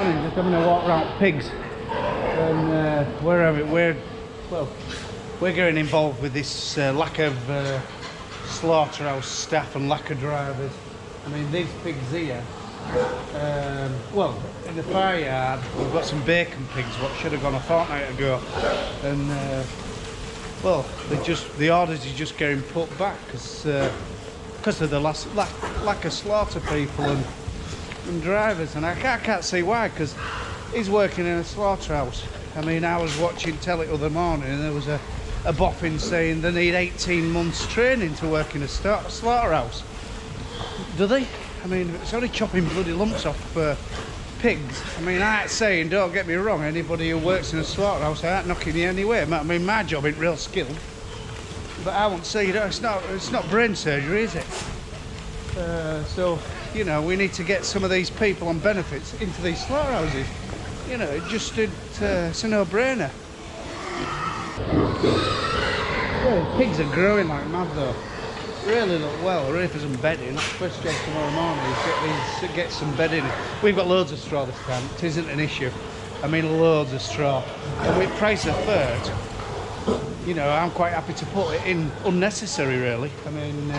Just having a walk around pigs, and we're getting involved with this lack of slaughterhouse staff and lack of drivers. I mean, these pigs here, well, in the fire yard we've got some bacon pigs what should have gone a fortnight ago, and well, the orders are just getting put back because of the lack of slaughter people and drivers, and I can't see why, because he's working in a slaughterhouse. I mean, I was watching telly the other morning and there was a boffin saying they need 18 months training to work in a slaughterhouse. Do they? I mean, it's only chopping bloody lumps off pigs. I mean, I ain't saying, don't get me wrong, anybody who works in a slaughterhouse, I ain't knocking you anyway. I mean, my job ain't real skilled, but I won't say, you know, it's not brain surgery, is it? So, you know, we need to get some of these people on benefits into these slaughterhouses. You know, it's a no-brainer. Well, pigs are growing like mad though. Really look well, ready for some bedding. First job tomorrow morning is get some bedding. We've got loads of straw this time. It isn't an issue. I mean, loads of straw. And with price of third, you know, I'm quite happy to put it in unnecessary, really. I mean,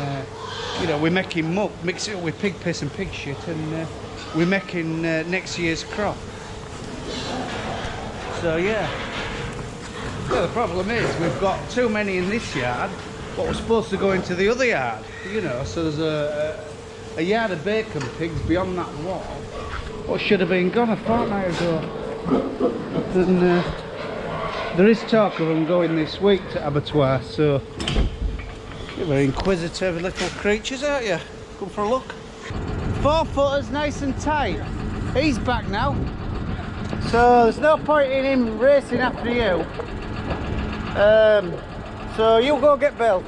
you know, we're making muck, mix it up with pig piss and pig shit, and we're making next year's crop. So yeah. Well, the problem is we've got too many in this yard. What was supposed to go into the other yard, you know. So there's a yard of bacon pigs beyond that wall. What should have been gone a fortnight ago. And there is talk of them going this week to abattoir. So you're very inquisitive little creatures, aren't you? Come for a look. 4-footers, nice and tight. He's back now. So there's no point in him racing after you. So you go get Bill.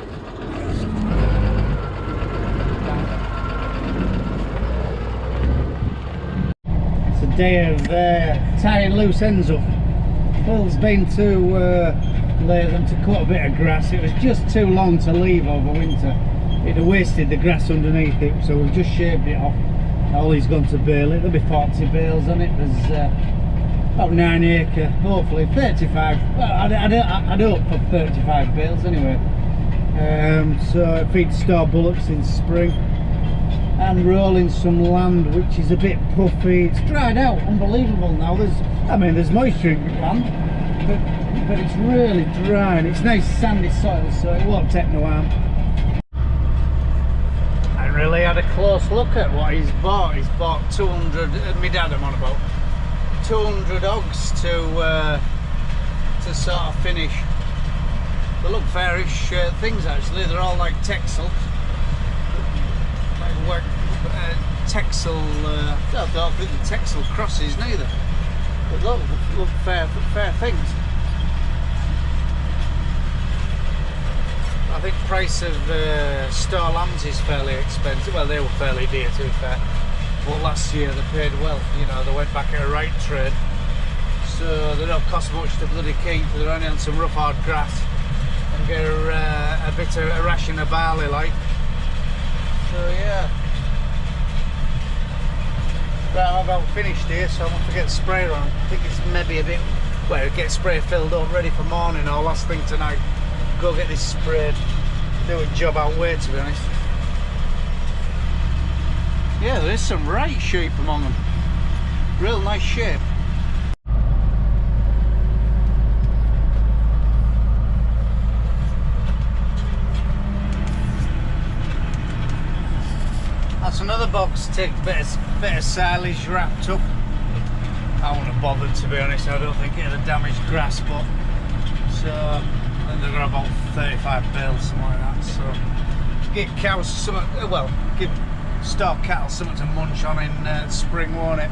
It's a day of tying loose ends up. Bill's been too late them to cut a bit of grass. It was just too long to leave over winter. It'd have wasted the grass underneath it, so we've just shaved it off. All he's gone to bale it. There'll be 40 bales on it. There's about 9 acre, hopefully 35. Well, I'd hope for 35 bales anyway. So it feeds store bullocks in spring, and rolling some land which is a bit puffy. It's dried out, unbelievable now. There's moisture in the land, but it's really dry, and it's nice sandy soil, so it won't take no harm. I really had a close look at what he's bought. He's bought 200. My dad, I'm on about 200 hogs to sort of finish. They look fairish things actually. They're all like Texel. Texel. I don't think the Texel crosses neither. But look fair things. I think the price of store lambs is fairly expensive. Well, they were fairly dear to be fair. But last year they paid well, you know, they went back at a right trade. So they don't cost much to bloody keep, they're only on some rough hard grass and get a bit of a ration of barley like. So yeah. Right, I'm about finished here, so I'm going to get the sprayer on. I think it's maybe a bit, well, get spray filled up, ready for morning or last thing tonight. Go get this sprayed, do a job out way to be honest. Yeah, there is some right shape among them. Real nice shape. That's another box ticked, bit of silage wrapped up. I wouldn't have bothered to be honest. I don't think it'd have damaged grass, but so I think they've got about 35 bales, something like that. So give cows something. Well, give store cattle something to munch on in spring, won't it?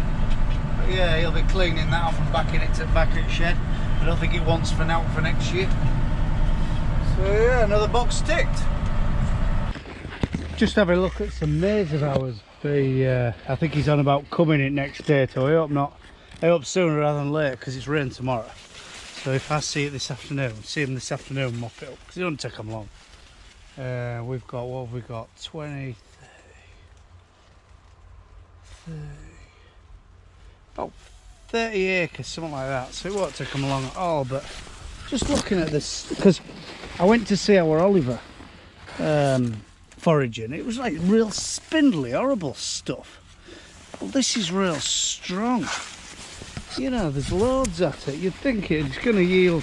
But yeah, he'll be cleaning that off and backing it to back at shed. I don't think it wants for now for next year. So yeah, another box ticked. Just have a look at some maize of ours. I think he's on about coming it next day, so I hope not. I hope sooner rather than later because it's rain tomorrow. So if I see it this afternoon, see him this afternoon, mop it up because it doesn't take them long. We've got, what have we got? 20, 30, about 30 acres, something like that, so it won't take them long at all. But just looking at this, because I went to see our Oliver foraging, it was like real spindly, horrible stuff. Well, this is real strong. You know, there's loads at it. You'd think it's going to yield,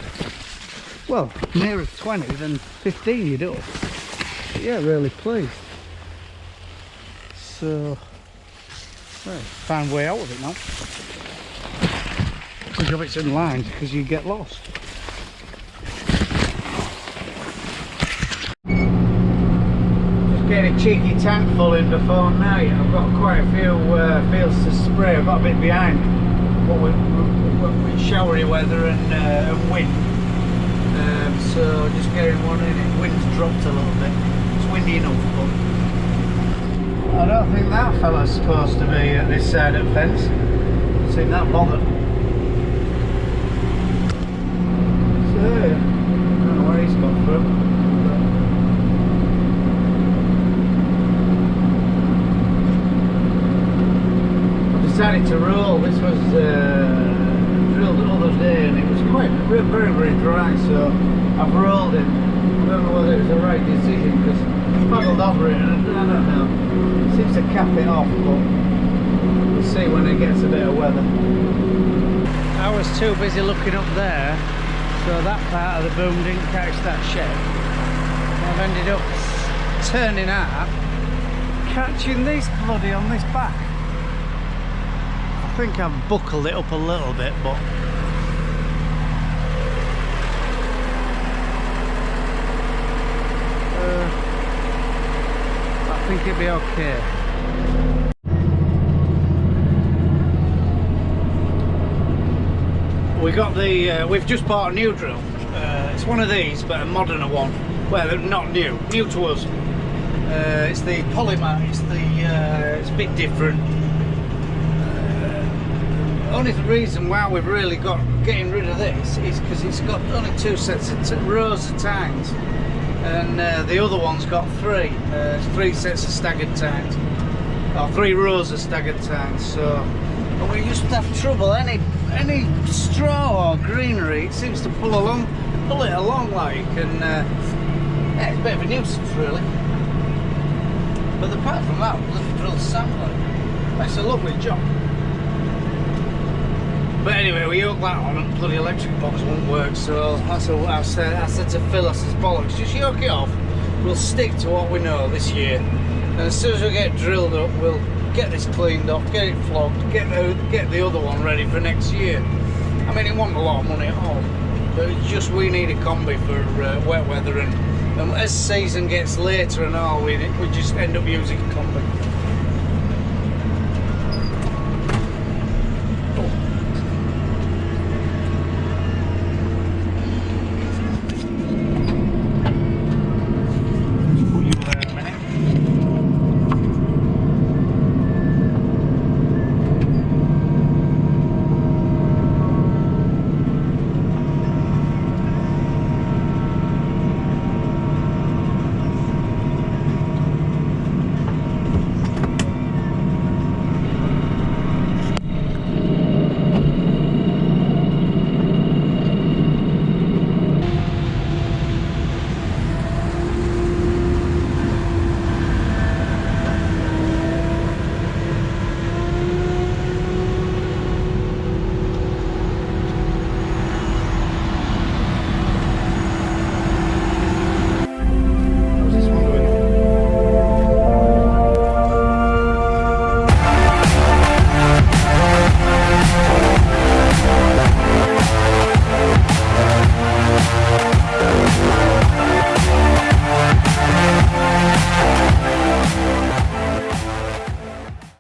well, nearer 20 than 15 you do. But yeah, really pleased. So, well, find a way out of it now. Think of it's in lines because you get lost. Just getting a cheeky tank full in before night. I've got quite a few fields to spray. I've got a bit behind. With showery weather and wind, so just getting one in. It wind's dropped a little bit. It's windy enough, but I don't think that fella's supposed to be at this side of the fence. Doesn't seem that bothered. So I don't know where he's got from. Decided to roll. This was drilled the other day and it was quite very, very dry, so I've rolled it. I don't know whether it was the right decision because I paddled over it and I don't know. It seems to cap it off, but we'll see when it gets a bit of weather. I was too busy looking up there, so that part of the boom didn't catch that shed. I've ended up turning out, catching this bloody on this back. I think I've buckled it up a little bit, but I think it'll be okay. We got the we've just bought a new drill. It's one of these, but a moderner one. Well, not new to us. It's the polymer. It's a bit different. Only the reason why we've really got getting rid of this is because it's got only two sets of rows of tines, and the other one's got three sets of staggered tines, or 3 rows of staggered tines. So, and we used to have trouble. Any straw or greenery, it seems to pull it along like, and yeah, it's a bit of a nuisance really. But apart from that, the drill sampler, that's a lovely job. But anyway, we hooked that on and the bloody electric box won't work, so that's what I said to Phil, I says, bollocks, just yoke it off, we'll stick to what we know this year, and as soon as we get drilled up, we'll get this cleaned off, get it flogged, get the other one ready for next year. I mean, it wasn't a lot of money at all, but it's just we need a combi for wet weather, and as season gets later and all, we just end up using a combi.